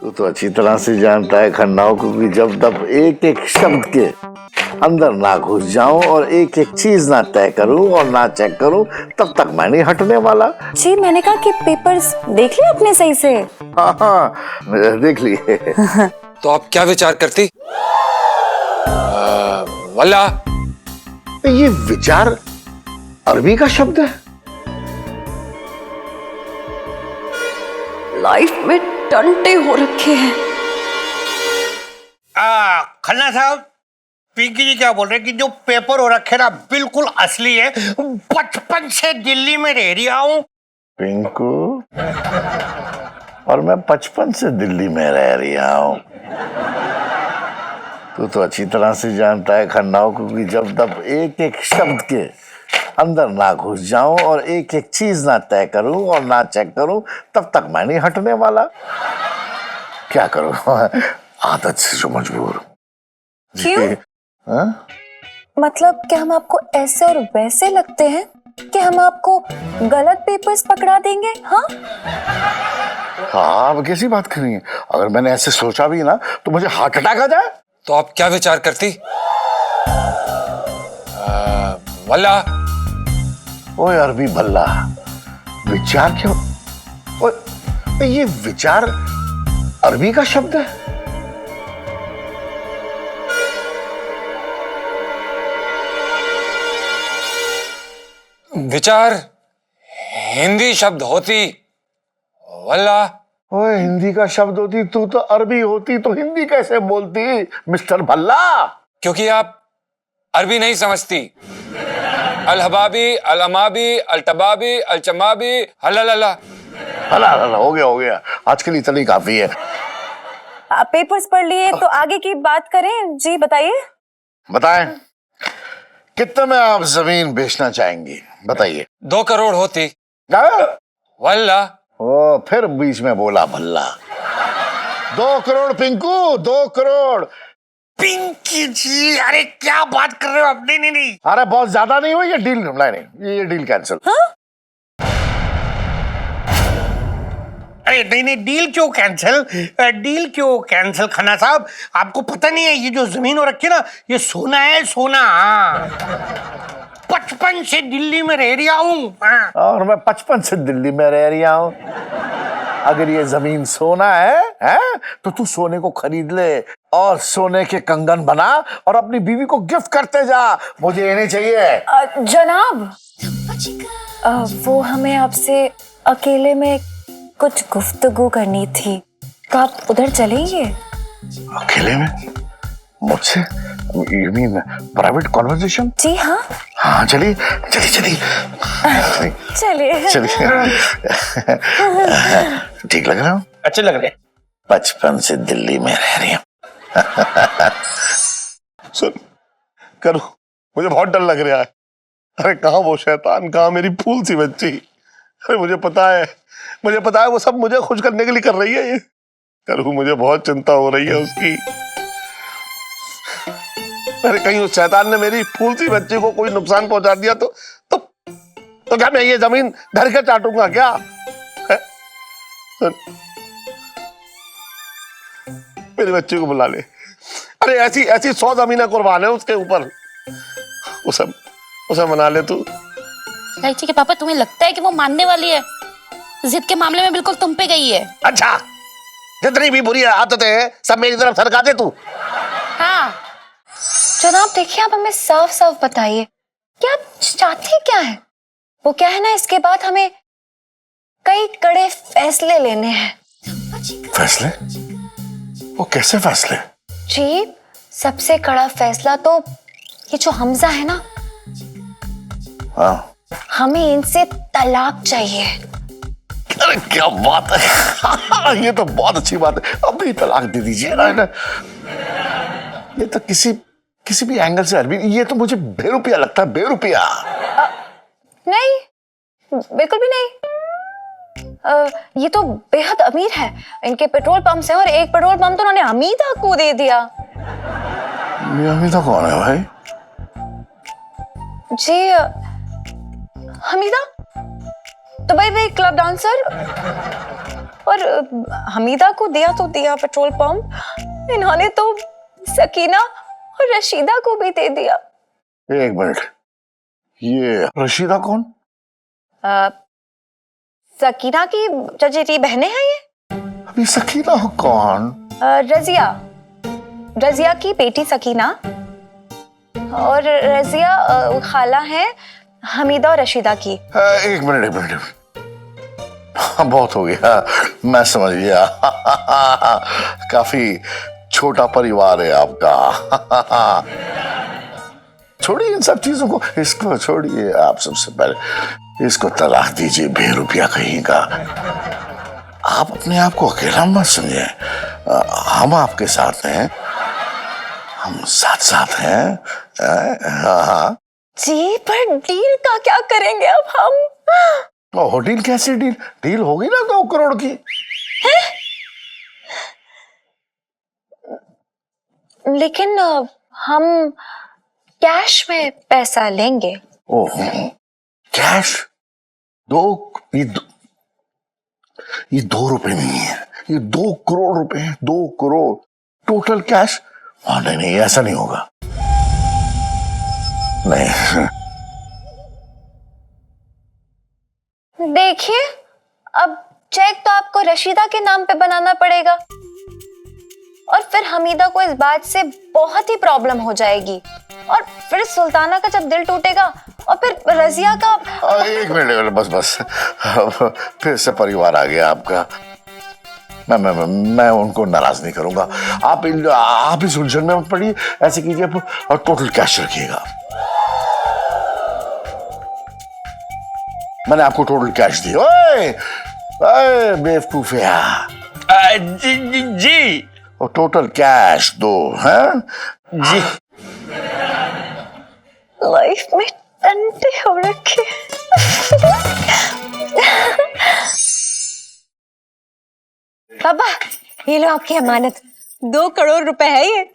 तू तो अच्छी तरह से जानता है खन्नाओं को कि जब तक एक एक शब्द के अंदर ना घुस जाऊं और एक एक चीज ना तय करूं और ना चेक करूं तब तक मैं नहीं हटने वाला। जी मैंने कहा कि पेपर्स देख लिए अपने सही से। हाँ हाँ देख लिए। तो आप क्या विचार करती? वल्ला ये विचार अरबी का शब्द है। लाइफ में टंटे हो रखे हैं। खन्ना साहब, पिंकी जी क्या बोल रहे हैं कि जो पेपर हो रखे ना बिल्कुल असली है। बचपन से दिल्ली में रह रही हूँ। पिंकू, और मैं 55 से दिल्ली में रह रही हूँ। तू तो अच्छी तरह से जानता है खन्नाओं को कि जब तक एक एक शब्द के अंदर ना घुस जाऊं और एक एक चीज ना तय करूं और ना चेक करूं तब तक मैं नहीं हटने वाला। क्या करूं, आदत से जो मजबूर हूं। क्यों? मतलब क्या हम आपको ऐसे और वैसे लगते हैं कि हम आपको गलत पेपर्स पकड़ा देंगे? हाँ हाँ, अब कैसी बात कर रही है? अगर मैंने ऐसे सोचा भी ना तो मुझे हार्ट अटैक आ जाए। तो आप क्या विचार करती? वल्ला ओए अरबी भल्ला, विचार क्यों? ओए ये विचार अरबी का शब्द है। विचार हिंदी शब्द होती। वल्ला ओए हिंदी का शब्द होती, तू तो अरबी होती तो हिंदी कैसे बोलती मिस्टर भल्ला? क्योंकि आप अरबी नहीं समझती। अलहबाबी, अलअमाबी, अलटबाबी, अलचमाबी, हल्ला। हला हो गया आज के लिए इतना ही काफी है। आप पेपर्स पढ़ लिए तो आगे की बात करें। जी बताइए। बताएं कितने में आप जमीन बेचना चाहेंगी? बताइए। 2 करोड़ होती। क्या? वल्ला ओ फिर बीच में बोला भल्ला। 2 करोड़ पिंकू, 2 करोड़। पिंकी जी, अरे क्या बात कर रहे हो आप? नहीं। अरे बहुत ज्यादा नहीं हुई ये डील? नहीं ये डील कैंसिल। अरे नहीं, डील क्यों कैंसिल? डील क्यों कैंसिल खन्ना साहब? आपको पता नहीं है ये जो जमीन हो रखी है ना, ये सोना है, सोना। 55 से दिल्ली में रह रहा हूँ। और मैं 55 से दिल्ली में रह रही हूँ। अगर ये जमीन सोना है तो तू सोने को खरीद ले और सोने के कंगन बना और अपनी बीवी को गिफ्ट करते जा। मुझे ये नहीं चाहिए। जनाब, वो हमें आपसे अकेले में कुछ गुफ्तगू करनी थी। तो आप उधर चलेंगे? अकेले में? मुझसे? You mean private conversation? जी हाँ। हाँ चलिए। चलिए। ठीक लग रहा हूँ? अच्छे लग रहे। 55 से दिल्ली में रह रही हूँ। सुन करो, मुझे बहुत डर लग रहा है। अरे कहाँ वो शैतान, कहाँ मेरी फूल सी बच्ची। अरे मुझे पता है वो सब मुझे खुश करने के लिए कर रही है। ये करूँ, मुझे बहुत चिंता हो रही है उसकी। अरे कहीं उस शैतान ने मेरी फूल सी बच्ची को कोई नुकसान पहुंचा दिया तो क्या मैं ये जमीन धर के चाटूंगा क्या? मेरी बच्ची को बुला ले। अरे ऐसी 100 जमीनें कुर्बान है उसके ऊपर। उसे मना ले तू। लाइची के पापा, तुम्हें लगता है कि वो मानने वाली है? जिद के मामले में बिल्कुल तुम पे गई है। अच्छा, जितनी भी बुरी आदतें हैं सब मेरी तरफ सरका दे तू। हाँ जनाब देखिए, आप हमें साफ साफ बताइए कि आप चाहते क्या है? वो क्या है ना, इसके बाद हमें कई कड़े फैसले लेने हैं। फैसले? वो कैसे फैसले? जी, सबसे कड़ा फैसला तो ये जो हमजा है ना, हाँ, हमें इनसे तलाक चाहिए। अरे क्या बात है। ये तो बहुत अच्छी बात है। अभी तलाक दे दीजिए ना। ये तो किसी भी एंगल से अरबी, ये तो मुझे बेरुपया लगता है। बेरुपया नहीं, बिल्कुल भी नहीं। ये तो बेहद अमीर है। इनके पेट्रोल पंप्स हैं और एक पेट्रोल पंप तो उन्होंने हमीदा को दे दिया। ये हमीदा कौन है भाई? जी हमीदा तो भाई वही क्लब डांसर और हमीदा को दिया तो दिया पेट्रोल पंप, इन्होंने तो सकीना और रशीदा को भी दे दिया। एक मिनट, ये रशीदा कौन? सकीना की चचेरी बहनें हैं ये। अभी सकीना कौन? रजिया की बेटी सकीना, और रजिया खाला है हमीदा और रशीदा की। एक मिनट, हाँ, बहुत हो गया, मैं समझ गया। काफी छोटा परिवार है आपका। छोड़िए इन सब चीजों को, इसको छोड़िए। आप सबसे पहले इसको तलाक दीजिए, बेरुपया कहीं का। आप अपने आप को अकेला मत समझिए, हम आपके साथ हैं, हम साथ हैं। हाँ जी, पर डील का क्या करेंगे अब हम? ओह, डील कैसी डील? डील होगी ना 2 करोड़ की। लेकिन हम कैश में पैसा लेंगे। ओह, कैश? ये 2 रुपए नहीं है, ये 2 करोड़ रुपए हैं। 2 करोड़ टोटल कैश। नहीं, ऐसा नहीं होगा। नहीं। देखिए, अब चेक तो आपको रशीदा के नाम पे बनाना पड़ेगा, और फिर हमीदा को इस बात से बहुत ही प्रॉब्लम हो जाएगी, और फिर सुल्ताना का जब दिल टूटेगा, और फिर रजिया का। एक मिनट, बस फिर से परिवार आ गया आपका। मैं उनको नाराज नहीं करूंगा। आप इस उलझन में मत पड़िए। ऐसे कीजिए और टोटल कैश रखिएगा। मैंने आपको टोटल कैश दिया। ओए बेवकूफिया। जी और टोटल कैश दो, हैं? जी। लाइफ में टंटे हो रखे। पापा, ये लो आपकी अमानत। 2 करोड़ रुपए है ये।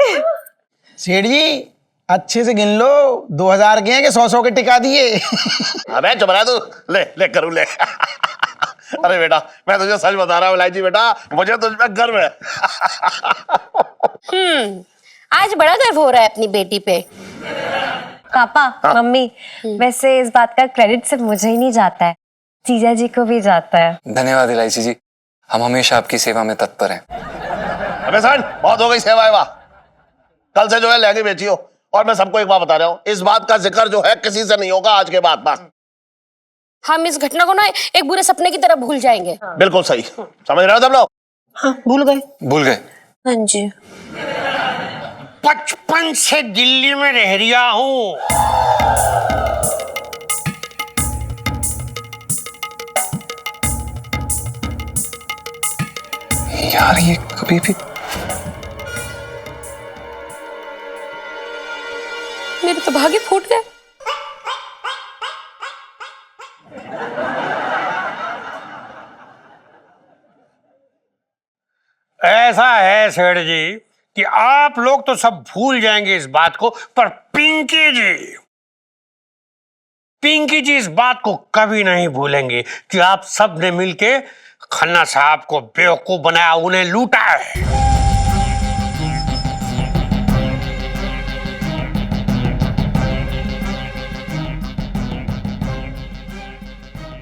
सेठ जी, अच्छे से गिन लो, 2000 के हैं कि 100 के टिका दिए। अबे चुप रहा तू। ले करूँ ले। अरे बेटा, मैं तुझे सच बता रहा हूँ इलायची बेटा, मुझे तुझ पे गर्व है। आज बड़ा गर्व हो रहा है अपनी बेटी पे। पापा, मम्मी, वैसे इस बात का क्रेडिट सिर्फ मुझे ही नहीं जाता है, जीजा जी को भी जाता है। धन्यवाद इलायची जी, हम हमेशा आपकी सेवा में तत्पर हैं। अबे सन, बहुत हो गई सेवा वाह। कल से जो है लहंगे बेचियो, और मैं सबको एक बात बता रहा हूँ, इस बात का जिक्र जो है किसी से नहीं होगा आज के बाद। बस हम इस घटना को ना एक बुरे सपने की तरह भूल जाएंगे। बिल्कुल सही, समझ रहे हो सब लोग? हाँ, भूल गए। हाँ जी। 55 से दिल्ली में रह रहा हूँ। यार ये कभी भी मेरे तो भागे फूट गए। ऐसा है सेठ जी कि आप लोग तो सब भूल जाएंगे इस बात को, पर पिंकी जी इस बात को कभी नहीं भूलेंगे कि आप सब ने मिलके खन्ना साहब को बेवकूफ बनाया, उन्हें लूटा है।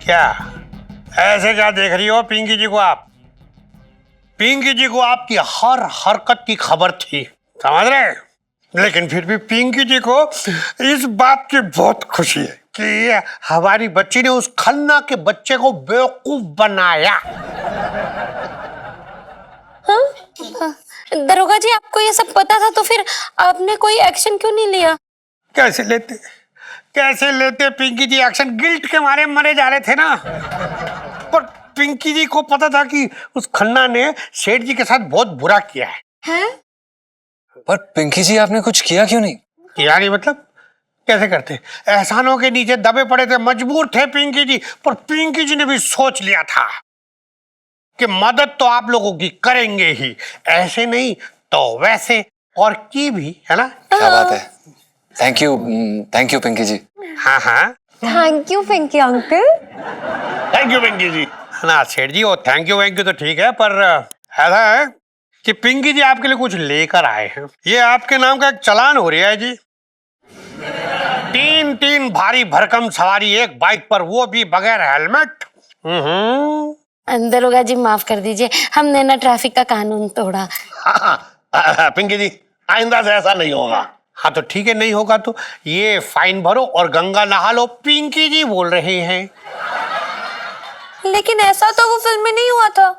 क्या ऐसे क्या देख रही हो पिंकी जी को? आप पिंकी जी को आपकी हर हरकत की खबर थी, समझ रहे? लेकिन फिर भी पिंकी जी को इस बात की बहुत खुशी है कि हमारी बच्ची ने उस खन्ना के बच्चे को बेवकूफ बनाया। दरोगा जी, आपको ये सब पता था तो फिर आपने कोई एक्शन क्यों नहीं लिया? कैसे लेते पिंकी जी एक्शन? गिल्ट के मारे मरे जा रहे थे ना। पर पिंकी जी को पता था कि उस खन्ना ने सेठ जी के साथ बहुत बुरा किया है। पर पिंकी जी आपने कुछ किया क्यों नहीं? किया नहीं मतलब कैसे करते? एहसानों के नीचे दबे पड़े थे, मजबूर थे पिंकी जी। पर पिंकी जी ने भी सोच लिया था कि मदद तो आप लोगों की करेंगे ही, ऐसे नहीं तो वैसे, और की भी, है ना? क्या बात है। Thank you Pinky ji. हाँ। Thank you Pinky uncle. Thank you Pinky ji. ना सेठ जी, वो थैंक यू तो ठीक है, पर ऐसा है कि पिंकी जी आपके लिए कुछ लेकर आए हैं। ये आपके नाम का एक चालान हो रहा है जी। 3 भारी भरकम सवारी एक बाइक पर, वो भी बगैर हेलमेट। अंदर होगा जी, माफ कर दीजिए, हमने ना ट्रैफिक का कानून तोड़ा। पिंकी जी, आइंदा से ऐसा नहीं होगा। हाँ तो ठीक है, नहीं होगा तो ये फाइन भरो और गंगा नहा लो। पिंकी जी बोल रहे हैं। लेकिन ऐसा तो वो फिल्म में नहीं हुआ था।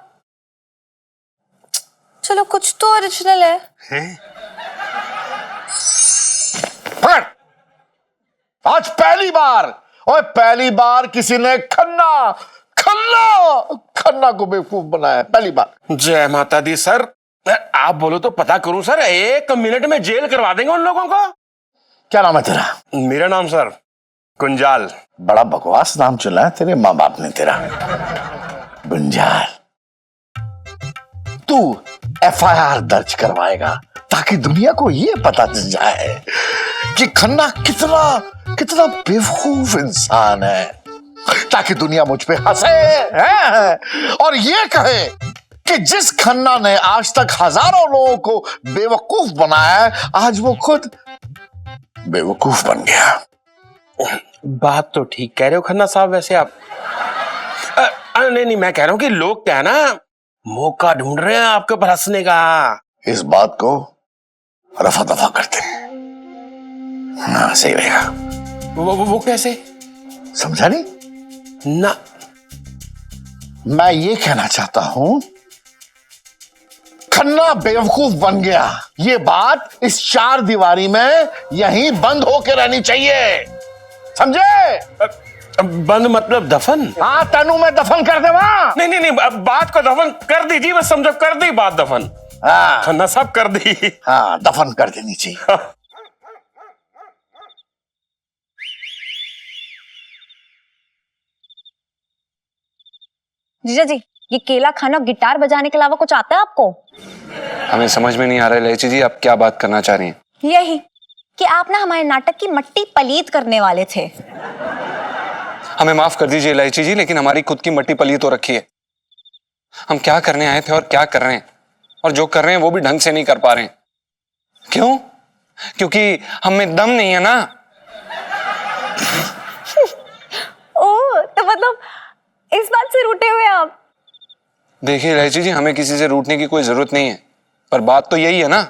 चलो कुछ तो ओरिजिनल है। फट! आज पहली बार किसी ने खन्ना को बेवकूफ बनाया, पहली बार। जय माता दी सर, आप बोलो तो पता करूं सर, 1 मिनट में जेल करवा देंगे उन लोगों को। क्या नाम है तेरा? मेरा नाम सर गुंजाल। बड़ा बकवास नाम चुना है तेरे माँ बाप ने तेरा, गुंजाल। तू FIR दर्ज करवाएगा ताकि दुनिया को ये पता चल जाए कि खन्ना कितना बेवकूफ इंसान है, ताकि दुनिया मुझ पे हंसे और ये कहे कि जिस खन्ना ने आज तक हजारों लोगों को बेवकूफ बनाया है, आज वो खुद बेवकूफ बन गया। बात तो ठीक कह रहे हो खन्ना साहब, वैसे आप नहीं, मैं कह रहा हूं कि लोग क्या है ना, मौका ढूंढ रहे हैं आपके ऊपर हंसने का। इस बात को रफा दफा करते हैं। हाँ, सही रहेगा। वो कैसे? समझा नहीं ना, मैं ये कहना चाहता हूं, खन्ना बेवकूफ बन गया, ये बात इस 4 दीवारी में यहीं बंद होके रहनी चाहिए, समझे? बंद मतलब दफन? हाँ, तनु में दफन कर दे वहां। नहीं, बात को दफन कर दीजिए, बस समझो, कर दी बात दफन। हाँ खन्ना साहब कर दी। हाँ, दफन कर देनी चाहिए। जीजा जी, ये केला खाना और गिटार बजाने के अलावा कुछ आता है आपको? हमें समझ में नहीं आ रहा है इलायची जी, आप क्या बात करना चाह रही हैं? यही कि आप ना हमारे नाटक की मट्टी पलीत करने वाले थे। हमें माफ कर दीजिए इलायची जी, लेकिन हमारी खुद की मट्टी पली तो रखी है। हम क्या करने आए थे और क्या कर रहे हैं, और जो कर रहे हैं वो भी ढंग से नहीं कर पा रहे हैं। क्यों? क्योंकि हमें दम नहीं है ना। ओह, तो मतलब इस बात से रूठे हुए आप? देखिए इलायची जी, हमें किसी से रूठने की कोई जरूरत नहीं है, पर बात तो यही है ना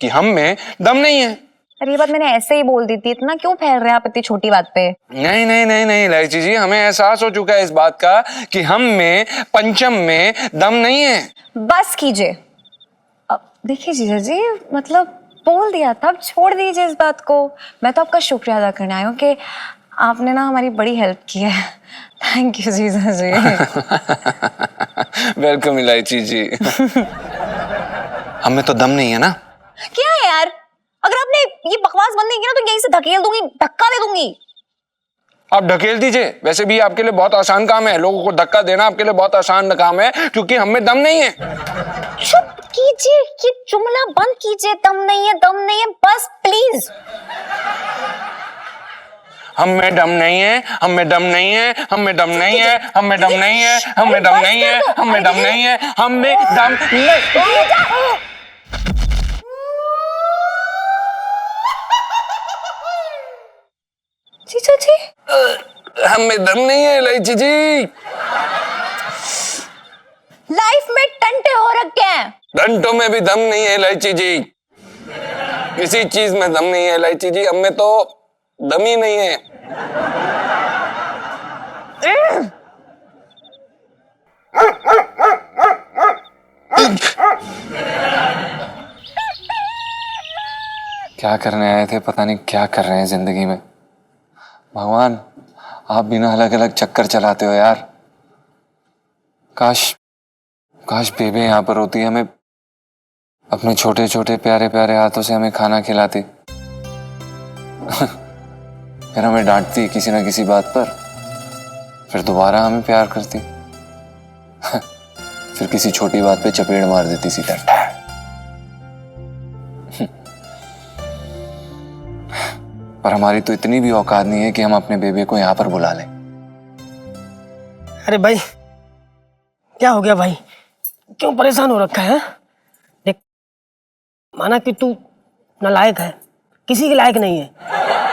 कि हम में दम नहीं है। अरे ये बात मैंने ऐसे ही बोल दी थी, इतना क्यों फैल रहे हैं आप इतनी छोटी बात पे? नहीं इलायची जी, हमें एहसास हो चुका है इस बात का कि हम में पंचम में दम नहीं है। बस कीजिए। अब देखिए जीजा जी, मतलब बोल दिया था, अब छोड़ दीजिए इस बात को। मैं तो आपका शुक्रिया अदा करने आई हूँ कि आपने ना हमारी बड़ी हेल्प की है। थैंक यू जीजा जी। वेलकम इलायची जी। हमें तो दम नहीं है ना। क्या है यार, अगर आपने ये बकवास बंद नहीं किया ना तो यहीं से धकेल दूंगी, धक्का दे दूंगी। आप ढकेल दीजिए, वैसे भी आपके लिए बहुत आसान काम है, लोगों को धक्का देना आपके लिए बहुत आसान काम है, क्योंकि हम में दम नहीं है। चुप कीजिए, ये जुमला बंद कीजिए। दम नहीं है, बस प्लीज। हम में दम नहीं है, हम में दम नहीं है, हम में दम नहीं है, हम में दम नहीं है, हम में दम नहीं है, हम में दम नहीं है, हम में दम नहीं। जीजा जी, हम में दम नहीं है इलायची जी। लाइफ में टंटे हो रखे हैं। डंटों में भी दम नहीं है इलायची जी, किसी चीज में दम नहीं है इलायची जी, हम में तो दम ही नहीं है। क्या करने आए थे, पता नहीं क्या कर रहे हैं जिंदगी में। भगवान, आप भी ना अलग अलग चक्कर चलाते हो यार। काश बेबे यहाँ पर होती, हमें अपने छोटे छोटे प्यारे प्यारे हाथों से हमें खाना खिलाती। फिर हमें डांटती किसी ना किसी बात पर, फिर दोबारा हमें प्यार करती। फिर किसी छोटी बात पे चपेड़ मार देती सीधा। पर हमारी तो इतनी भी औकात नहीं है कि हम अपने बेबे को यहाँ पर बुला लें। अरे भाई, क्या हो गया भाई, क्यों परेशान हो रखा है? देख, माना कि तू नालायक है, किसी के लायक नहीं है,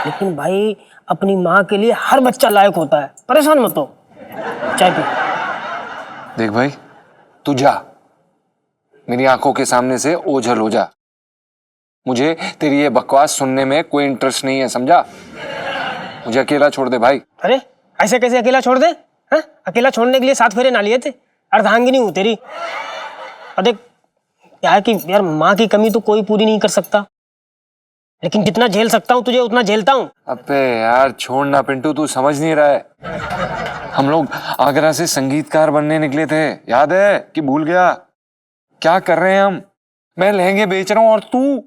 लेकिन भाई अपनी माँ के लिए हर बच्चा लायक होता है। परेशान मत हो, चाय पी। देख भाई, तू जा, मेरी आंखों के सामने से ओझल हो जा। मुझे तेरी ये बकवास सुनने में कोई इंटरेस्ट नहीं है, समझा? मुझे अकेला छोड़ दे भाई। अरे ऐसे कैसे अकेला छोड़ दे? हैं? अकेला छोड़ने के लिए 7 फेरे ना लिए थे? अर्धांगिनी हूँ तेरी। और देख, क्या है कि यार माँ की कमी तो कोई पूरी नहीं कर सकता, लेकिन जितना झेल सकता हूँ तुझे उतना झेलता हूँ। अबे यार छोड़ ना पिंटू, तू समझ नहीं रहा है। हम लोग आगरा से संगीतकार बनने निकले थे, याद है कि भूल गया? क्या कर रहे हैं हम? मैं लहंगे बेच रहा हूं और तू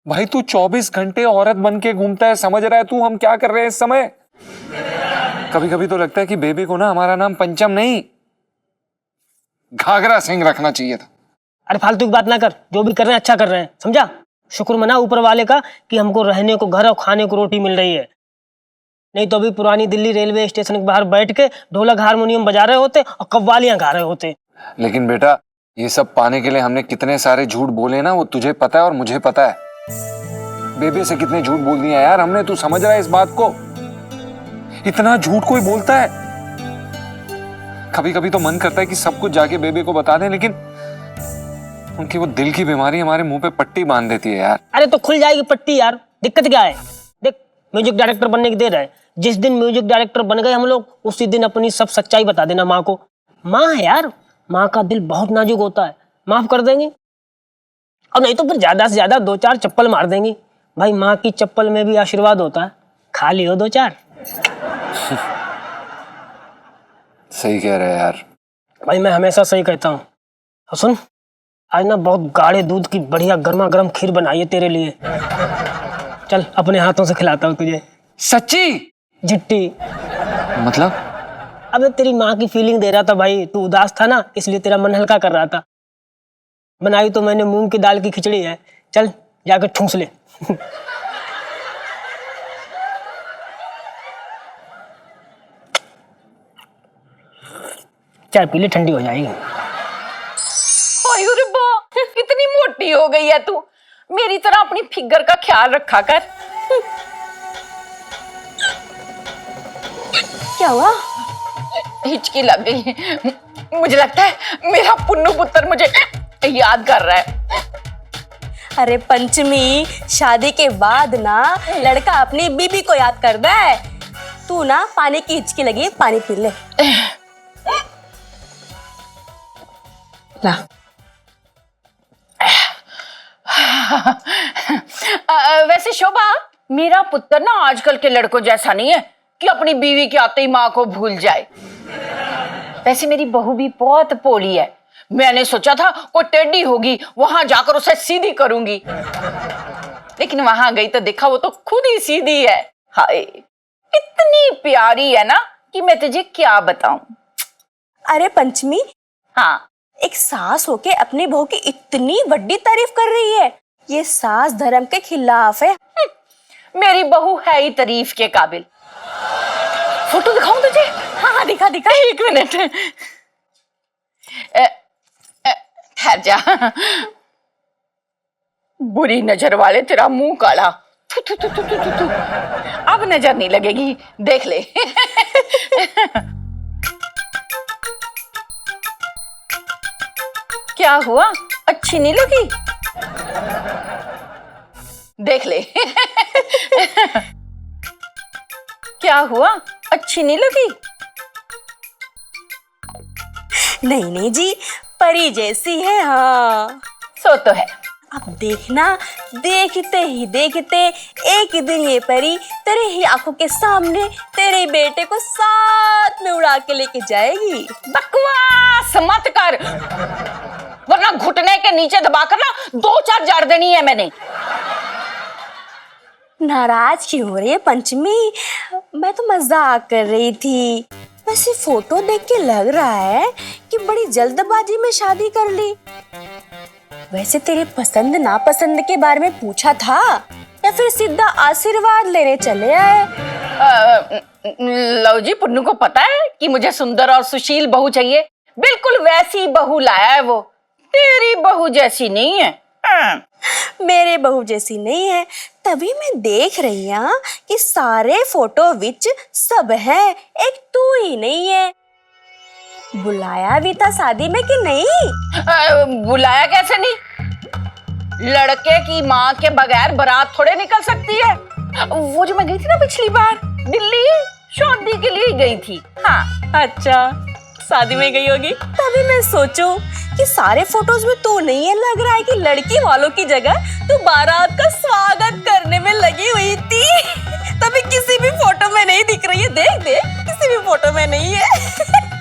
भाई, तू 24 घंटे औरत बन के घूमता है, समझ रहा है तू हम क्या कर रहे हैं इस समय? कभी कभी तो लगता है कि बेबी को ना हमारा नाम पंचम नहीं, घाघरा सिंह रखना चाहिए था। अरे फालतू की बात ना कर, जो भी कर रहे हैं अच्छा कर रहे हैं, समझा? शुक्र मना ऊपर वाले का कि हमको रहने को घर और खाने को रोटी मिल रही है, नहीं तो अभी पुरानी दिल्ली रेलवे स्टेशन के बाहर बैठ के ढोलक हारमोनियम बजा रहे होते और कव्वालियां गा रहे होते। लेकिन बेटा, ये सब पाने के लिए हमने कितने सारे झूठ बोले ना, वो तुझे पता है और मुझे पता है। बेबे से कितने झूठ बोल दिए यार हमने, तू समझ रहा है इस बात को? इतना झूठ कोई बोलता है? कभी कभी तो मन करता है कि सब कुछ जाके बेबे को बता दें, लेकिन उनकी वो दिल की बीमारी हमारे मुंह पे पट्टी बांध देती है यार। अरे तो खुल जाएगी पट्टी यार, दिक्कत क्या है? देख, म्यूजिक डायरेक्टर बनने की देर है, जिस दिन म्यूजिक डायरेक्टर बन गए हम लोग, उसी दिन अपनी सब सच्चाई बता देना माँ को। माँ है यार, माँ का दिल बहुत नाजुक होता है, माफ कर देंगी, और नहीं तो फिर ज्यादा से ज्यादा 2-4 चप्पल मार देंगी। भाई माँ की चप्पल में भी आशीर्वाद होता है, खा लियो 2-4। सही कह रहे हैं यार। भाई मैं हमेशा सही कहता हूँ। और सुन, आज ना बहुत गाढ़े दूध की बढ़िया गर्मा गर्म खीर बनाई है तेरे लिए, चल अपने हाथों से खिलाता हूँ तुझे। सच्ची? झिट्टी मतलब? अबे तेरी माँ की फीलिंग दे रहा था भाई, तू उदास था ना, इसलिए तेरा मन हल्का कर रहा था। बनाई तो मैंने मूंग की दाल की खिचड़ी है, चल जाकर ठूंस ले। चाय पी ले, ठंडी हो जाएगी। अरे बा, कितनी मोटी हो गई है तू, मेरी तरह अपनी फिगर का ख्याल रखा कर। क्या हुआ? हिचकी लग गई है, मुझे लगता है मेरा पुन्नू पुत्र मुझे याद कर रहा है। अरे पंचमी, शादी के बाद ना लड़का अपनी बीबी को याद करता है। तू ना पानी की हिचकी लगी, पानी पी ले। ला। वैसे शोभा, मेरा पुत्र ना आजकल के लड़कों जैसा नहीं है कि अपनी बीवी के आते ही माँ को भूल जाए। वैसे मेरी बहू भी बहुत भोली है, मैंने सोचा था कोई टेढ़ी होगी, वहां जाकर उसे सीधी करूंगी, लेकिन वहां गई तो देखा वो तो खुद ही सीधी है। हाय, इतनी प्यारी है ना कि मैं तुझे क्या बताऊं। अरे पंचमी, हाँ, एक सास होके अपनी बहू की इतनी बड़ी तारीफ कर रही है, ये सास धर्म के खिलाफ है। मेरी बहू है ही तारीफ के काबिल। फोटो दिखाऊं तुझे? हाँ दिखा दिखा। 1 मिनट, ठहर जा। बुरी नजर वाले, तेरा मुंह काला। थु, थु, थु, थु, थु, थु, थु। अब नजर नहीं लगेगी, देख ले। क्या हुआ, अच्छी नहीं लगी? देख ले। क्या हुआ, अच्छी नहीं लगी? नहीं नहीं जी, परी जैसी है। हाँ सो तो है। अब देखना, देखते ही देखते एक दिन ये परी तेरे ही आंखों के सामने तेरे बेटे को साथ में उड़ा के लेके जाएगी। बकवास मत कर, वरना घुटने के नीचे दबाकर ना 2-4 जार देनी है मैंने। नाराज क्यों हो रही है पंचमी? मैं तो मजाक कर रही थी। वैसे फोटो देख के लग रहा है कि बड़ी जल्दबाजी में शादी कर ली। वैसे तेरे पसंद नापसंद के बारे में पूछा था या फिर सीधा आशीर्वाद लेने चले आए? लो जी, पुन्नू को पता है कि मुझे सुंदर और सुशील बहू चाहिए। बिल्कुल वैसी बहू लाया है वो, तेरी बहू जैसी नहीं है। मेरे बहू जैसी नहीं है, तभी मैं देख रही हूँ कि सारे फोटो विच सब है, एक तू ही नहीं है। बुलाया भी था शादी में कि नहीं? बुलाया कैसे नहीं? लड़के की माँ के बगैर बारात थोड़े निकल सकती है। वो जो मैं गई थी ना पिछली बार दिल्ली, शादी के लिए गई थी। हाँ। अच्छा, शादी में गई होगी, तभी मैं सोचूं कि सारे फोटोज में तू नहीं है, लग रहा है कि लड़की वालों की जगह तू बारात का स्वागत करने में लगी हुई थी। तभी किसी भी फोटो में नहीं दिख रही है, देख देख किसी भी फोटो में नहीं है।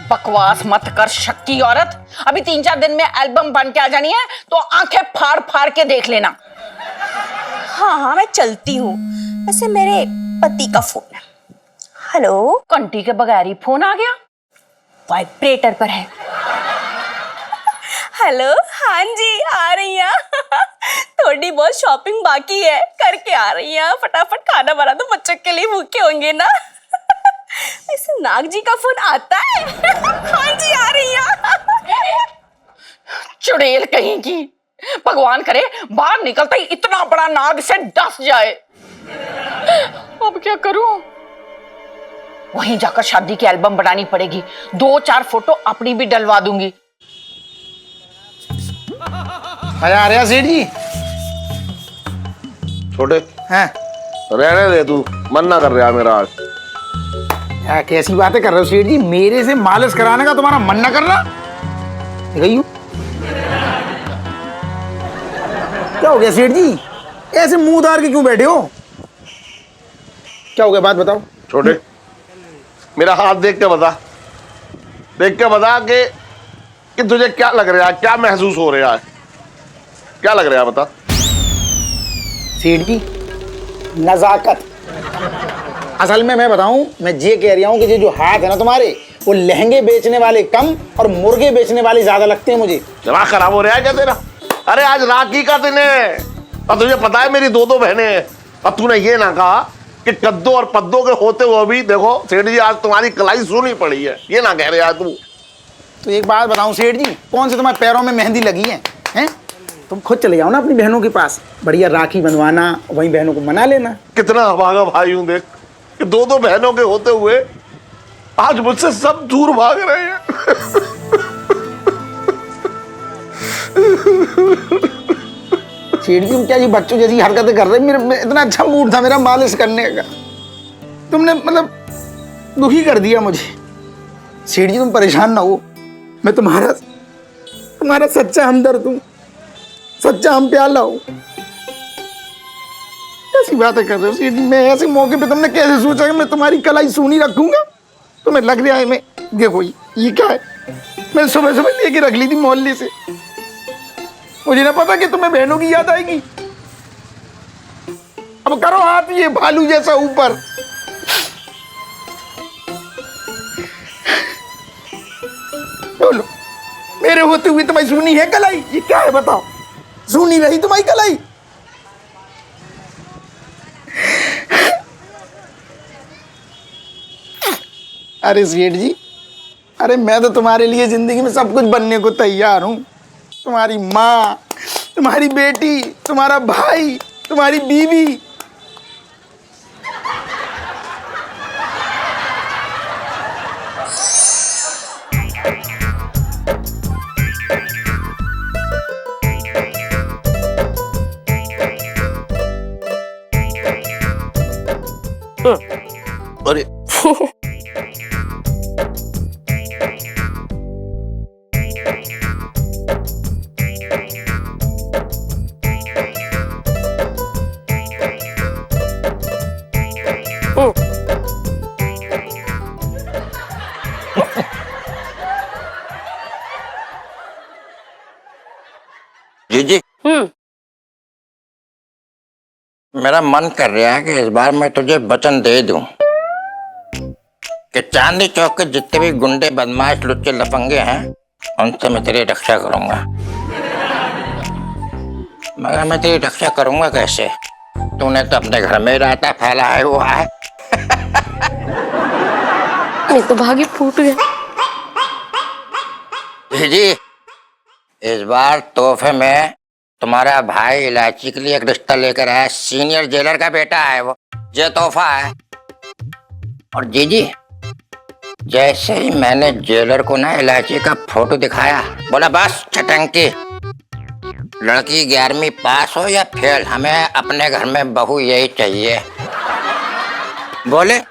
बकवास मत कर शक्की औरत, अभी 3-4 दिन में एल्बम बन के आ जानी है, तो आंखें फाड़ फाड़ के देख लेना। हाँ हाँ, मैं चलती हूँ। वैसे मेरे पति का फोन है। हेलो। कंटी के बगैर ही फोन आ गया, वाइब्रेटर पर है। हेलो, हाँ जी, आ रही हैं। थोड़ी बहुत शॉपिंग बाकी है, करके आ रही हैं। फटाफट खाना बना दो, बच्चों के लिए भूखे होंगे ना। ऐसे नाग जी का फोन आता है। हाँ जी, आ रही हैं। चुड़ैल कहीं की, भगवान करे बाहर निकलता ही इतना बड़ा नाग से डस जाए। अब क्या करूं? वहीं जाकर शादी की एल्बम बनानी पड़ेगी, 2-4 फोटो अपनी भी डलवा दूंगी। मजा आ रहा सेठ जी? छोटे हैं? रहने दे तू, मन ना कर रहा मेरा आज। क्या कैसी बातें कर रहे हो सेठ जी? मेरे से मालिश कराने का तुम्हारा मन ना कर रहा? गई हूँ। क्या हो गया सेठ जी? ऐसे मुंह उतार के क्यों बैठे हो? क्या हो गया, बात बताओ। छोटे, मेरा हाथ देख के बता कि तुझे क्या लग रहा है, क्या महसूस हो रहा है, क्या लग रहा है बता। सेठ जी, नजाकत। असल में मैं बताऊं, मैं ये कह रहा हूं कि ये जो हाथ है ना तुम्हारे, वो लहंगे बेचने वाले कम और मुर्गे बेचने वाले ज्यादा लगते हैं मुझे। दिमाग खराब हो रहा है क्या तेरा? अरे आज राखी का दिन है और तुझे पता है मेरी 2 बहनें हैं, और तूने ये ना कहा कि कद्दू और पद्दो के होते हुए भी देखो सेठ जी आज तुम्हारी कलाई सुनी पड़ी है, ये ना कह रहे यार तू। तो एक बात बताऊं सेठ जी, कौन से तुम्हारे पैरों में मेहंदी लगी है? हैं? तुम खुद चले जाओ ना अपनी बहनों के पास, बढ़िया राखी बंधवाना, वहीं बहनों को मना लेना। कितना अभागा भाई हूं देख कि 2 बहनों के होते हुए आज मुझसे सब दूर भाग रहे हैं। सेठ जी, तुम क्या ये बच्चों जैसी हरकतें कर रहे? मेरा इतना अच्छा मूड था मेरा मालिश करने का, तुमने मतलब दुखी कर दिया मुझे। सेठ जी, तुम परेशान ना हो, मैं तुम्हारा सच्चा हमदर्द हूँ, सच्चा हम प्याला हूँ। ऐसी बातें कर रहे हो सेठ जी? मैं ऐसे मौके पे तुमने कैसे सोचा कि मैं तुम्हारी कलाई सूनी रखूंगा? तुम्हें लग रहा है मैं, देखो ये क्या है, मैं सुबह सुबह लेके रख ली थी मोहल्ले से, मुझे ना पता कि तुम्हें बहनों की याद आएगी। अब करो हाथ ये भालू जैसा ऊपर। बोलो, मेरे होते हुए तुम्हारी सुनी है कलाई? ये क्या है बताओ, सुनी रही तुम्हारी कलाई? अरे सेठ जी, अरे मैं तो तुम्हारे लिए जिंदगी में सब कुछ बनने को तैयार हूं। तुम्हारी माँ, तुम्हारी बेटी, तुम्हारा भाई, तुम्हारी बीवी। अरे जी मेरा मन कर रहा है कि इस बार मैं तुझे वचन दे दूं कि चांदनी चौक के जितने भी गुंडे बदमाश लुच्चे लफंगे हैं उनसे मैं तेरी रक्षा करूंगा। मगर मैं तेरी रक्षा करूंगा कैसे? तूने तो अपने घर में रायता फैला है हुआ है। मैं तो भागी फूट गया। जी, इस बार तोहफे में तुम्हारा भाई इलायची के लिए एक रिश्ता लेकर आया। सीनियर जेलर का बेटा है वो। ये तोहफा है। और जी, जैसे ही मैंने जेलर को ना इलायची का फोटो दिखाया, बोला बस छटंकी, लड़की 11वीं पास हो या फेल, हमें अपने घर में बहू यही चाहिए। बोले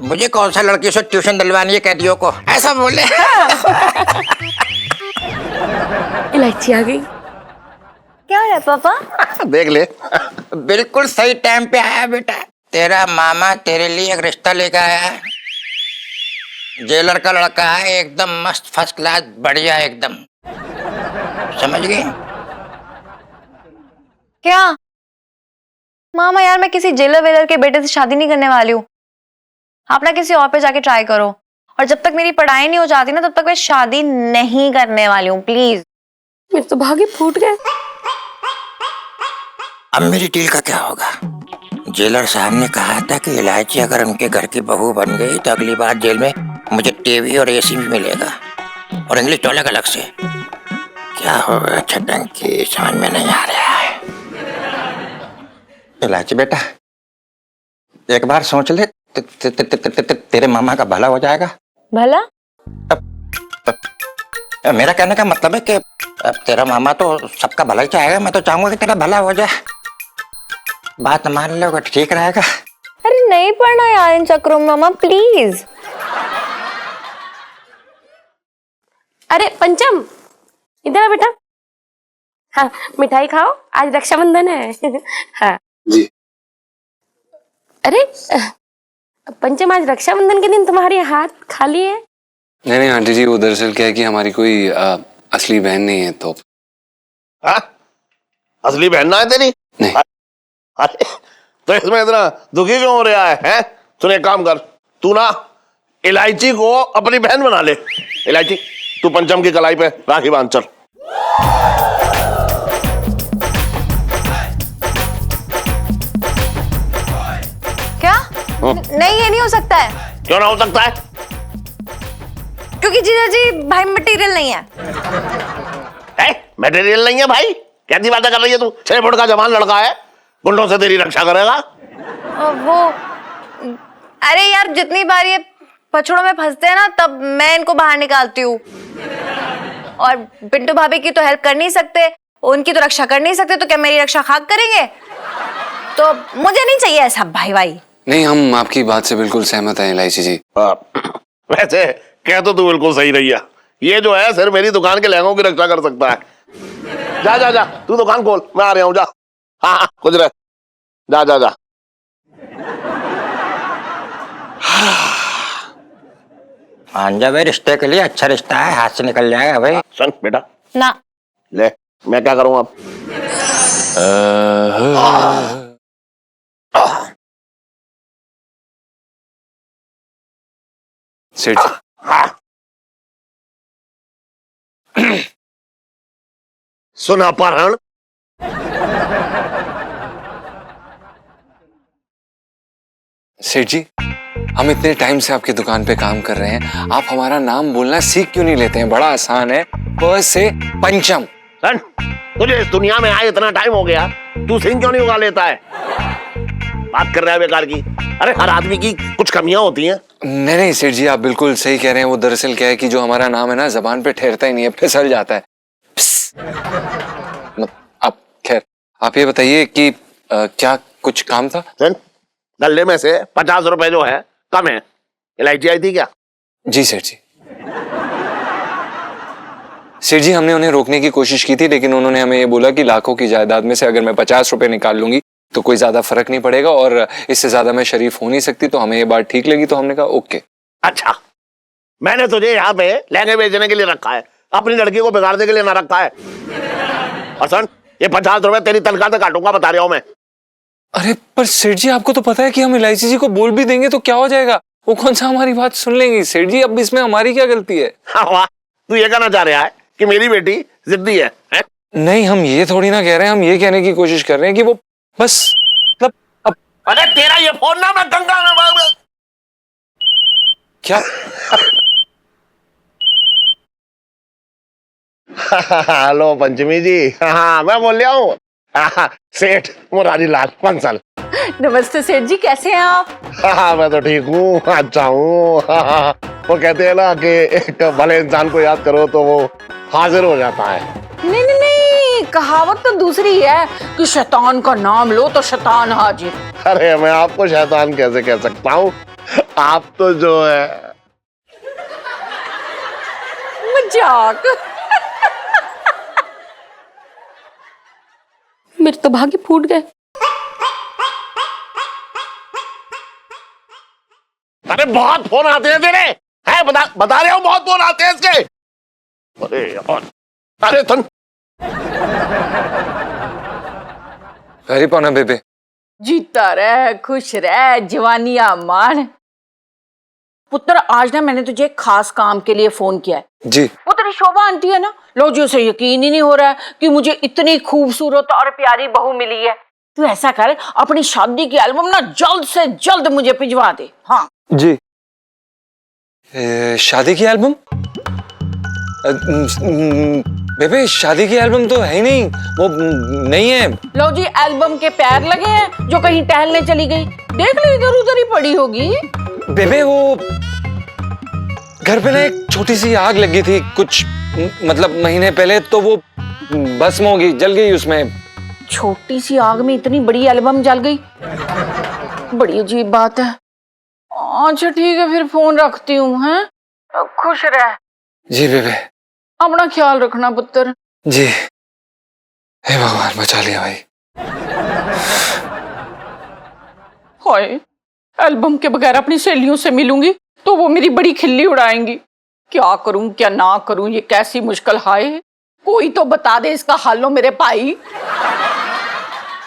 मुझे कौन सा लड़की से ट्यूशन दिलवानी है कैदियों को, ऐसा बोले। इलायची आ गई। क्या है पापा? देख ले। बिल्कुल सही टाइम पे आया बेटा। तेरा मामा तेरे लिए एक रिश्ता लेकर आया है। जेलर का लड़का है, एकदम मस्त, फर्स्ट क्लास, बढ़िया एकदम। समझ गई? क्या मामा यार, मैं किसी जेलर वेलर के बेटे से शादी नहीं करने वाली हूँ। आप ना किसी और पे जाके ट्राई करो, और जब तक मेरी पढ़ाई नहीं हो जाती ना तब तक मैं शादी नहीं करने वाली हूँ, प्लीज। मेरे तो भागे फूट गए। अब मेरी डील का क्या होगा? जेलर साहब ने कहा था कि इलायची अगर उनके घर की बहू बन गई तो अगली बार जेल में मुझे टीवी और एसी भी मिलेगा, और इंग्लिश तो अलग से। क्या होगा छटंकी, समझ में नहीं आ रहा है। इलायची बेटा, एक बार सोच ले, तेरे मामा का भला हो जाएगा। भला? मेरा कहने का मतलब है कि अब तेरा मामा तो सबका भला ही चाहेगा, मैं तो चाहूंगा कि तेरा भला हो जाए। बात मान लो, ठीक रहेगा। अरे नहीं पढ़ना यार इन चक्रों में मामा, प्लीज। अरे पंचम, इधर आ बेटा। हाँ, मिठाई खाओ, आज रक्षाबंधन है। हाँ जी। अरे पंचम, आज रक्षाबंधन के दिन तुम्हारे हाथ खाली है। नहीं आंटी जी, वो दरअसल क्या है कि हमारी कोई असली बहन नहीं है तो। हाँ? असली बहन ना है तेरी? नहीं। अरे तो इसमें इतना दुखी क्यों हो रहा है, हैं? सुन एक काम कर, तू ना इलायची को अपनी बहन बना ले। इलायची, तू पंचम की कलाई पे राखी बांध चल। क्या? नहीं, ये नहीं हो सकता है। क्यों ना हो सकता है? क्योंकि जीजा जी भाई मटेरियल नहीं है। मटेरियल नहीं है भाई? कैसी बातें कर रही है तू? 6 फुट का जवान लड़का है, गुंडों से तेरी रक्षा करेगा। वो अरे यार, जितनी बार ये पछड़ों में फंसते हैं ना तब मैं इनको बाहर निकालती हूँ। और पिंटू भाभी की तो हेल्प कर नहीं सकते, उनकी तो रक्षा कर नहीं सकते, तो क्या मेरी रक्षा खाक करेंगे? तो मुझे नहीं चाहिए ऐसा भाई भाई। नहीं, हम आपकी बात से बिल्कुल सहमत हैं इलायची जी। वैसे कह तो तू बिल्कुल सही रही है। ये जो है सिर्फ मेरी दुकान के लहंगों की रक्षा कर सकता है। जा जा जा, तू दुकान खोल, मैं आ रहा हूँ। जा, हाँ कुछ रहे, जा जा जा। मान जा भाई, रिश्ते के लिए अच्छा रिश्ता है, हाथ से निकल जाएगा भाई। सुन बेटा, ना ले, मैं क्या करूँ अब? सेठ जी, सुन अपहरण, सेठ जी, हम इतने टाइम से आपकी दुकान पे काम कर रहे हैं, आप हमारा नाम बोलना सीख क्यों नहीं लेते हैं? बड़ा आसान है, प से पंचम। सुन, तुझे इस दुनिया में आए इतना टाइम हो गया, तू सिंह क्यों नहीं उगा लेता है? बात कर रहा है बेकार की। अरे हर आदमी की कुछ कमियां होती हैं। नहीं नहीं सेठ जी, आप बिल्कुल सही कह रहे हैं। वो दरअसल क्या है कि जो हमारा नाम है ना, जबान पे ठहरता ही नहीं है, फिसल जाता है। आप खैर, आप ये बताइए कि क्या कुछ काम था? सुन, गले में से 50 रुपए जो है कम है। इलायची आई थी क्या? जी सेठ जी। सेठ जी, हमने उन्हें रोकने की कोशिश की थी, लेकिन उन्होंने हमें ये बोला कि लाखों की जायदाद में से अगर मैं 50 रुपए निकाल लूंगी तो कोई ज्यादा फर्क नहीं पड़ेगा, और इससे ज्यादा मैं शरीफ हो नहीं सकती, तो हमें ये बात ठीक लगी, तो हमने कहा ओके। अच्छा, मैंने तुझे यहाँ पे लहंगे बेचने के लिए रखा है, अपनी लड़की को बिगाड़ने के लिए ना रखा है। और सुन, ये 50 रुपए तेरी तनख्वाह से काटूंगा, बता रहा हूं मैं। अरे पर सेठ जी, आपको तो पता है कि हम इलायची जी को बोल भी देंगे तो क्या हो जाएगा? वो कौन सा हमारी बात सुन लेंगी? सेठ जी, अब इसमें हमारी क्या गलती है? हाँ वाह, तू ये कहना चाह रहा है कि मेरी बेटी जिद्दी है? नहीं, हम ये थोड़ी ना कह रहे हैं, हम ये कहने की कोशिश कर रहे हैं कि वो बस मतलब अब। अरे तेरा ये फोन ना मैं गंगा में क्या हेलो पंचमी जी। हाँ मैं बोल रहा हूँ सेठ मुरारी लाल बंसल। नमस्ते सेठ जी, कैसे हैं आप? हाँ मैं तो ठीक हूँ, अच्छा हूँ। वो कहते हैं ना कि एक भले इंसान को याद करो तो वो हाजिर हो जाता है। नहीं नहीं नहीं, कहावत तो दूसरी है कि शैतान का नाम लो तो शैतान हाजिर। अरे मैं आपको शैतान कैसे कह सकता हूँ, आप तो जो है मजाक। मेरे तो भाग्य फूट गए। अरे बहुत फोन आते हैं तेरे, है बता रहे हो, बहुत फोन आते हैं इसके। अरे यार, अरे तुम वेरी पौना बेबे। जीता रह, खुश रह, जवानियां मान। पुत्र आज ना मैंने तुझे एक खास काम के लिए फोन किया है। जी। वो तेरी शोभा आंटी है ना, लो जी उसे यकीन ही नहीं हो रहा है कि मुझे इतनी खूबसूरत और प्यारी बहू मिली है। तू ऐसा कर, अपनी शादी की एल्बम ना जल्द से जल्द मुझे भिजवा दे। हाँ जी। शादी की एल्बम? बेबे शादी की एल्बम तो है ही नहीं, वो नहीं है। लो जी, एल्बम के पैर लगे हैं जो कहीं टहलने चली गई, देख लो इधर उधर ही पड़ी होगी। बेबे वो घर पे ना एक छोटी सी आग लगी थी कुछ मतलब महीने पहले, तो वो भस्म हो गई, जल गई उसमें। छोटी सी आग में इतनी बड़ी एल्बम जल गई, बड़ी अजीब बात है। अच्छा ठीक है, फिर फोन रखती हूँ। हैं, खुश रह। जी बेबे। अपना ख्याल रखना पुत्र। जी। हे भगवान बचा लिया भाई। हाय, एल्बम के बगैर अपनी सहेलियों से मिलूंगी तो वो मेरी बड़ी खिल्ली उड़ाएंगी। क्या करूं क्या ना करूं, ये कैसी मुश्किल। हाय, कोई तो बता दे इसका हल हो मेरे भाई।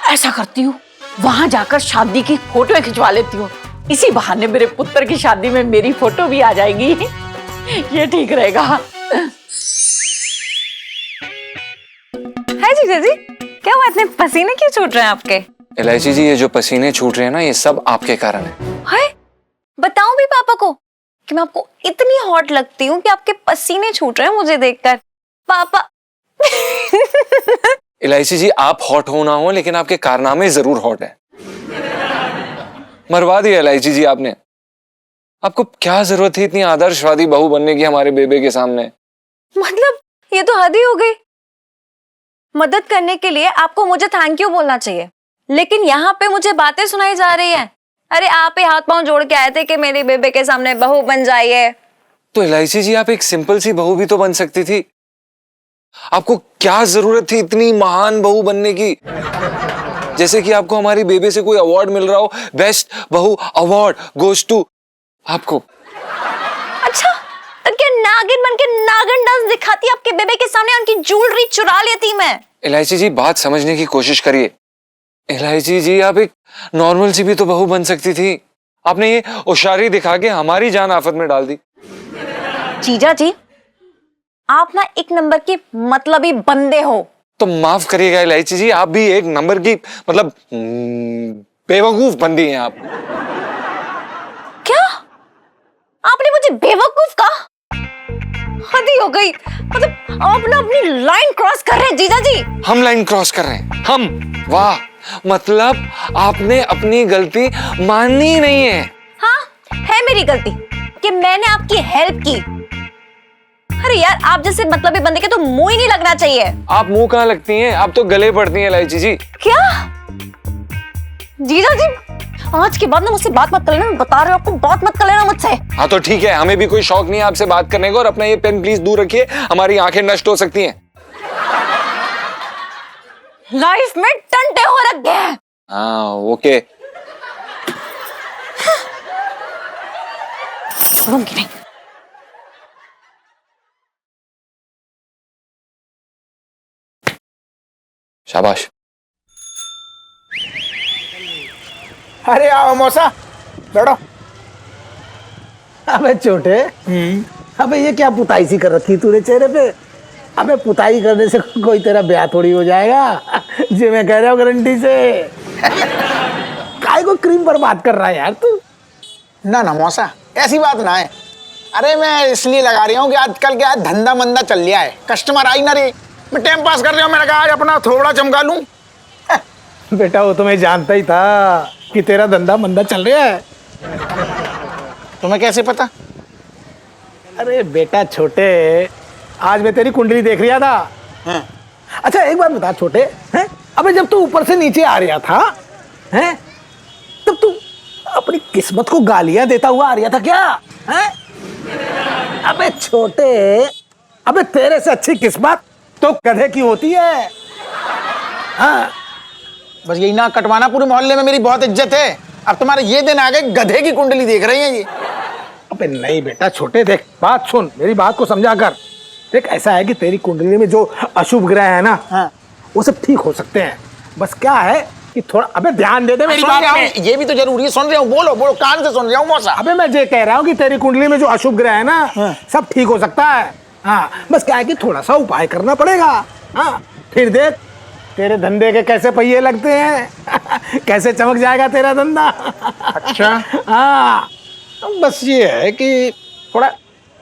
ऐसा करती हूँ, वहां जाकर शादी की फोटो खिंचवा लेती हूँ, इसी बहाने मेरे पुत्र की शादी में मेरी फोटो भी आ जाएगी। ये ठीक रहेगा। है जीजा जी, क्या हुआ, इतने पसीने क्यों छूट रहे हैं आपके? इलायची जी, ये जो पसीने छूट रहे हैं ना, ये सब आपके कारण है। हाय, बताऊं भी पापा को कि मैं आपको इतनी हॉट लगती हूँ कि आपके पसीने छूट रहे हैं मुझे देखकर? पापा इलायची जी, आप हॉट हो ना हो, लेकिन आपके कारनामे जरूर हॉट है। मरवा दिया इलायची जी आपने। आपको क्या जरूरत थी इतनी आदर्शवादी बहू बनने की हमारे बेबे के सामने? मतलब ये तो हद ही हो गई। मदद करने के लिए आपको मुझे थैंक यू बोलना चाहिए, लेकिन यहाँ पे मुझे बातें सुनाई जा रही हैं। अरे आप ही हाथ पांव जोड़ के आए थे कि मेरी बेबे के सामने बहू बन जाइए। तो इलायची जी, आप एक सिंपल सी बहू भी तो बन सकती थी। आपको क्या जरूरत थी इतनी महान बहू बनने की? जैसे कि आपको हमारी बेबे से कोई अवार्ड मिल रहा हो, बेस्ट बहू अवार्ड गोज टू आपको। अच्छा, तो क्या नागिन बन के नागिन डांस दिखाती आपके बेबे के सामने, उनकी ज्वेलरी चुरा लेती मैं? इलायची जी, बात समझने की कोशिश करिए। इलायची जी, आप एक नॉर्मल सी भी तो बहू बन सकती थी। आपने ये होशियारी दिखा के हमारी जान आफत में डाल दी। जीजा जी, आप ना एक नंबर के मतलबी बंदे हो। तो माफ करिएगा इलायची जी, आप भी एक नंबर की मतलब बेवकूफ बंदी हैं आप। क्या आपने मुझे बेवकूफ कहा? हद ही हो गई। मतलब आप ना अपनी लाइन क्रॉस कर रहे हैं जीजा जी। हम लाइन क्रॉस कर रहे हैं? हम? वाह, मतलब आपने अपनी गलती मानी नहीं है। हाँ, है मेरी गलती कि मैंने आपकी हेल्प की। अरे यार, आप जैसे मतलबी बंदे के तो मुंह ही नहीं लगना चाहिए। आप मुंह कहाँ लगती हैं, आप तो गले पड़ती हैं इलायची जी। क्या जीजा जी, आज के बाद ना मुझसे बात मत कर लेना, मैं बता रही हूँ आपको, बात मत कर लेना मुझसे। हाँ तो ठीक है, हमें भी कोई शौक नहीं है आपसे बात करने का, और अपना ये पेन प्लीज दूर रखिए, हमारी आंखें नष्ट हो सकती हैं। लाइफ में टंटे हो रखे हैं। हाँ ओके। छोड़ूंगी नहीं। शाबाश। अरे आओ मौसा, बैठो। अबे छोटे, अबे ये क्या पुताई सी कर रखी तूने चेहरे पे? अबे पुताई करने से कोई तेरा ब्याह थोड़ी हो जाएगा, जी मैं कह रहा हूँ गारंटी से। काय को क्रीम बर्बाद कर रहा है यार तू? ना ना मौसा, ऐसी बात ना है। अरे मैं इसलिए लगा रही हूँ कि आजकल क्या है, धंधा मंदा चल रहा है, कस्टमर आई ना रे, मैं टाइम पास कर रहा हूँ, मैंने कहा आज अपना थोड़ा चमका लूं। बेटा वो तो मैं जानता ही था कि तेरा धंधा मंदा चल रहा है। तुम्हें कैसे पता? अरे बेटा छोटे, आज मैं तेरी कुंडली देख रहा था। हाँ। अच्छा एक बात बता छोटे, हैं? अबे जब तू ऊपर से नीचे आ रहा था, हैं? तब तू अपनी किस्मत को गालियां देता हुआ आ रहा था क्या? हैं? अबे छोटे, अबे तेरे से अच्छी किस्मत तो गधे की होती है। हाँ। बस यही ना कटवाना, पूरे मोहल्ले में मेरी बहुत इज्जत है। अब तुम्हारे ये दिन आ गए, गधे की कुंडली देख रही हैं ये। अबे नहीं बेटा छोटे, देख बात सुन, मेरी बात को समझा कर। देख ऐसा है कि तेरी कुंडली में जो अशुभ ग्रह है ना, हाँ। वो सब ठीक हो सकते हैं। बस क्या है कि थोड़ा, अबे ध्यान दे मेरी बात पे। ये भी तो जरूरी है, सुन रहा हूँ, बोलो बोलो, कान से सुन रहा हूँ मौसा। अबे मैं ये कह रहा हूँ कि तेरी कुंडली में जो अशुभ ग्रह है ना, हाँ। सब ठीक हो सकता है। हाँ बस क्या है कि थोड़ा सा उपाय करना पड़ेगा। हाँ फिर देख तेरे धंधे के कैसे पहिए लगते हैं। कैसे चमक जाएगा तेरा धंधा। अच्छा। हाँ तो बस ये है कि थोड़ा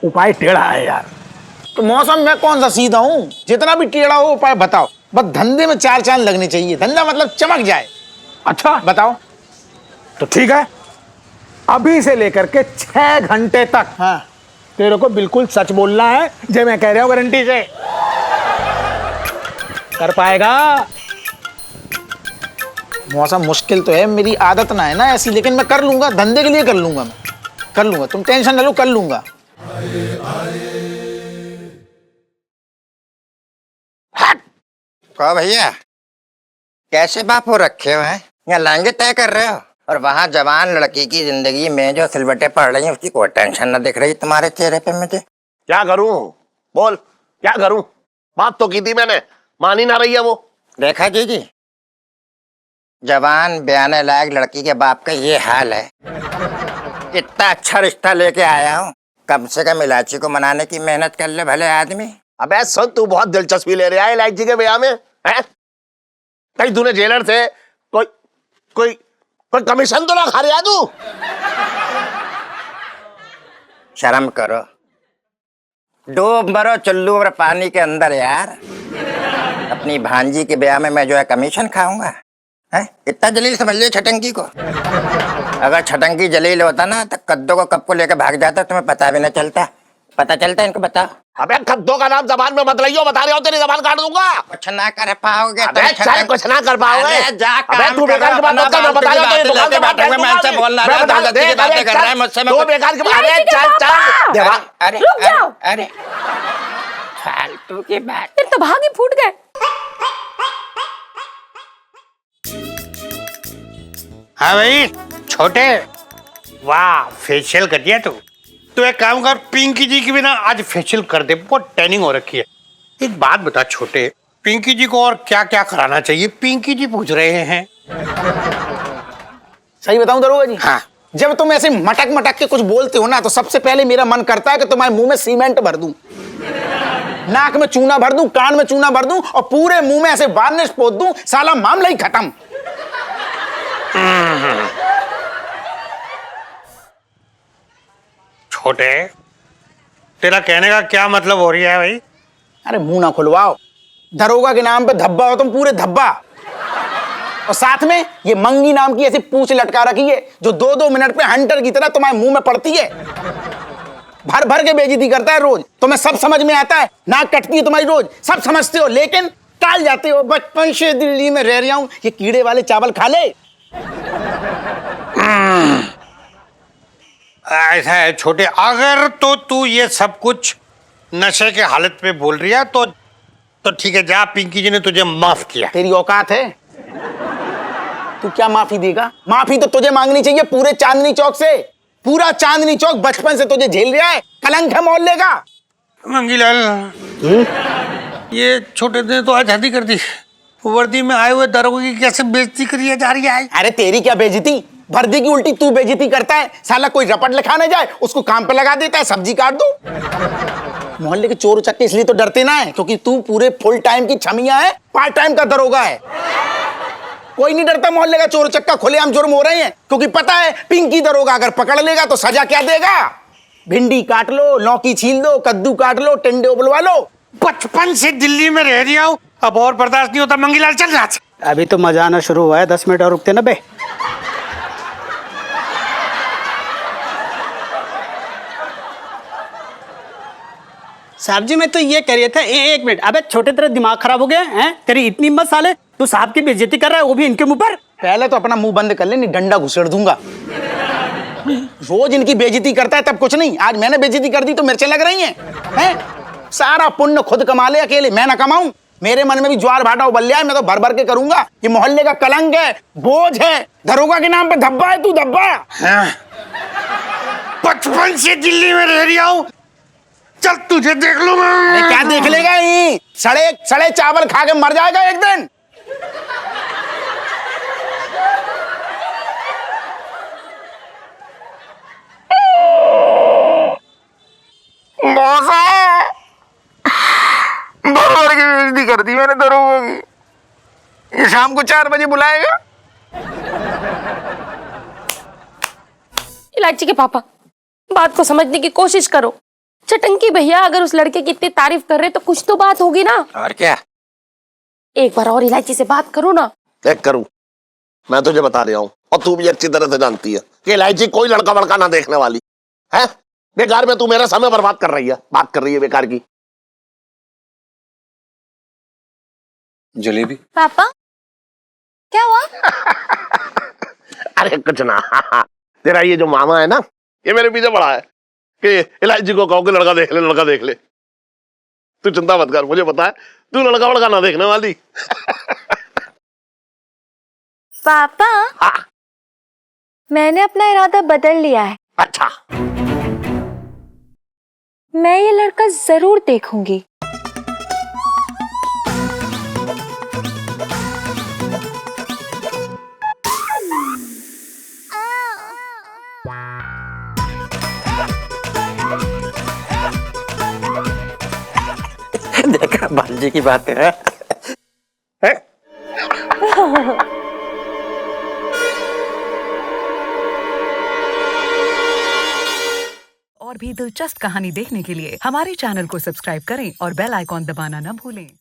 उपाय टेढ़ा है यार। तो मौसम में कौन सा सीधा हूँ, जितना भी टेढ़ा हो उपाय बताओ, बस धंधे में चार चांद लगने चाहिए, धंधा मतलब चमक जाए। अच्छा बताओ। तो ठीक है, अभी से लेकर के 6 घंटे तक हाँ। तेरे को बिल्कुल सच बोलना है, जो मैं कह रहा हूँ गारंटी से। कर पाएगा? मौसम मुश्किल तो है, मेरी आदत ना है ना ऐसी, लेकिन मैं कर लूंगा, धंधे के लिए कर लूंगा, मैं कर लूंगा, तुम टेंशन न लो, कर लूंगा। कहो भैया, कैसे बाप हो रखे हो हैं? यहाँ लहंगे तय कर रहे हो और वहाँ जवान लड़की की जिंदगी में जो सिलवटें पड़ रही हैं उसकी कोई टेंशन न दिख रही तुम्हारे चेहरे पे मुझे। क्या करूं? बोल क्या करूं? बात तो की थी मैंने, मान ही ना रही है वो। देखा जी, जवान ब्याने लायक लड़की के बाप का ये हाल है। इतना अच्छा रिश्ता लेके आया हूँ, कम से कम इलायची को मनाने की मेहनत कर ले भले आदमी। अबे सुन, तू बहुत दिलचस्पी ले रहा है इलायची के ब्याह में, हैं? कहीं तूने जेलर से कोई कोई कोई कमीशन तो ना खा रहा तू? शर्म करो, डूब मरो चुल्लू और पानी के अंदर यार। अपनी भांजी के ब्याह में मैं जो है कमीशन खाऊंगा? हैं? इतना जलील समझ लियो छटंकी को। अगर छटंकी जलील होता ना तो कद्दू को कब को लेकर भाग जाता, तुम्हें पता भी न चलता। पता चलता इनको, बताओ। अबे कद्दू का नाम जबान में मत लियो, बता रहा हूँ तेरी जबान काट दूंगा। कुछ ना कर पाओगे। अबे चल, कुछ ना कर पाओगे। अरे जा अबे काम तू बेकार की बात मत कर, मैं बता रहा हूँ तेरी दुकान से बात कर दूंगा। मैं बोल रहा है, दादाजी की बातें कर रहा है मुझसे। तू बेकार की बात, अरे चल चल देवा। अरे रुक जाओ। अरे फालतू की बात। फिर तो भाग ही फूट गए। हाँ भाई छोटे, वाह फेशियल कर दिया तू। तो एक काम कर, पिंकी जी की भी ना आज फेशियल कर दे, बहुत टैनिंग हो रखी है। एक बात बता छोटे, पिंकी जी को और क्या क्या कराना चाहिए? पिंकी जी पूछ रहे हैं। सही बताऊं दरोगा जी? हाँ। जब तुम ऐसे मटक मटक के कुछ बोलते हो ना, तो सबसे पहले मेरा मन करता है कि तुम्हारे मुंह में सीमेंट भर दूं, नाक में चूना भर दूं, कान में चूना भर दूं और पूरे मुंह में ऐसे वार्निश पोत दूं, साला मामला ही खत्म। छोटे, तेरा कहने का क्या मतलब हो रही है भाई? अरे मुंह ना खुलवाओ, दरोगा के नाम पे धब्बा हो तुम, पूरे धब्बा। और साथ में ये मंगी नाम की ऐसी पूंछ लटका रखी है जो 2-2 मिनट पे हंटर की तरह तुम्हारे मुंह में पड़ती है, भर भर के बेइज्जती करता है रोज। तुम्हें सब समझ में आता है, नाक कटती है तुम्हारी रोज, सब समझते हो, लेकिन टाल जाते हो। बचपन से दिल्ली में रह रहा हूं, ये कीड़े वाले चावल खा ले। ऐसा है छोटे, अगर तो तू ये सब कुछ नशे के हालत में बोल रही है तो ठीक है, जा, पिंकी जी ने तुझे माफ किया। तेरी औकात है? तू क्या माफी देगा? माफी तो तुझे मांगनी चाहिए पूरे चांदनी चौक से। पूरा चांदनी चौक बचपन से तुझे झेल रहा है, कलंक है मोहल्ले का। मंगीलाल, ये छोटे ने तो आजादी कर दी, वर्दी में आए हुए दरोगा की कैसे बेइज्जती करी जा रही है। अरे तेरी क्या बेइज्जती, वर्दी की उल्टी तू बेइज्जती करता है। साला कोई रपट लिखाने जाए उसको काम पे लगा देता है, सब्जी काट दो। मोहल्ले के चोर चक्के इसलिए तो डरते ना है क्योंकि तू पूरे फुल टाइम की छमिया है, पार्ट टाइम का दरोगा है। कोई नहीं डरता मोहल्ले का चोर चक्का, खुलेआम जुर्म हो रहे हैं क्योंकि पता है पिंकी दरोगा अगर पकड़ लेगा तो सजा क्या देगा। भिंडी काट लो, लौकी छील दो, कद्दू काट लो, टिंडे उबलवा लो। बचपन से दिल्ली में रह रही हूँ, अब और बर्दाश्त नहीं होता। मंगीलाल चल रहा। अभी तो मजा आना शुरू हुआ है, 10 मिनट और रुकते ना बे। साहब जी मैं तो ये कह रहा था, एक मिनट। अबे छोटे तेरा दिमाग खराब हो गया है? तेरी इतनी हिम्मत साले, तू साहब की बेइज्जती कर रहा है, वो भी इनके मुंह पर। पहले तो अपना मुंह बंद कर ले, नहीं डंडा घुसेड़ दूंगा। रोज इनकी बेइज्जती करता है तब कुछ नहीं, आज मैंने बेइज्जती कर दी तो मिर्चें लग रही हैं। सारा पुण्य खुद कमा ले अकेले, मैं ना कमाऊं। मेरे मन में भी ज्वार भाटा उबल लिया है, मैं तो भर भर के करूंगा। ये मोहल्ले का कलंक है, बोझ है, दरोगा के नाम पे धब्बा है तू, धब्बा। बचपन से दिल्ली में रह रही हूँ, चल तुझे देख लूंगा। अरे क्या देख लेगा? ही सड़े सड़े चावल खा के मर जाएगा एक दिन। बराबर की बेइज्जती कर दी मैंने दरोगा की। ये शाम को 4 बजे बुलाएगा। इलायची के पापा, बात को समझने की कोशिश करो। चटंकी भैया अगर उस लड़के की इतनी तारीफ कर रहे तो कुछ तो बात होगी ना। और क्या? एक बार और इलायची से बात करो ना। देख करूं, मैं तुझे बता रहा हूँ और तू भी अच्छी तरह से जानती है कि इलायची कोई लड़का वड़का ना देखने वाली है। बेकार में तू मेरा समय बर्बाद कर रही है, बात कर रही है बेकार की। जलेबी पापा क्या हुआ? अरे कुछ ना, तेरा ये जो मामा है ना, ये मेरे पीछे पड़ा है कि इलायची को कहो कि लड़का देख ले, लड़का देख ले। तू चिंता मत कर, मुझे पता है तू लड़का वड़का ना देखने वाली। पापा हाँ। मैंने अपना इरादा बदल लिया है। अच्छा, मैं ये लड़का जरूर देखूंगी। देखा भांजी की बात है। और भी दिलचस्प कहानी देखने के लिए हमारे चैनल को सब्सक्राइब करें और बेल आइकॉन दबाना न भूलें।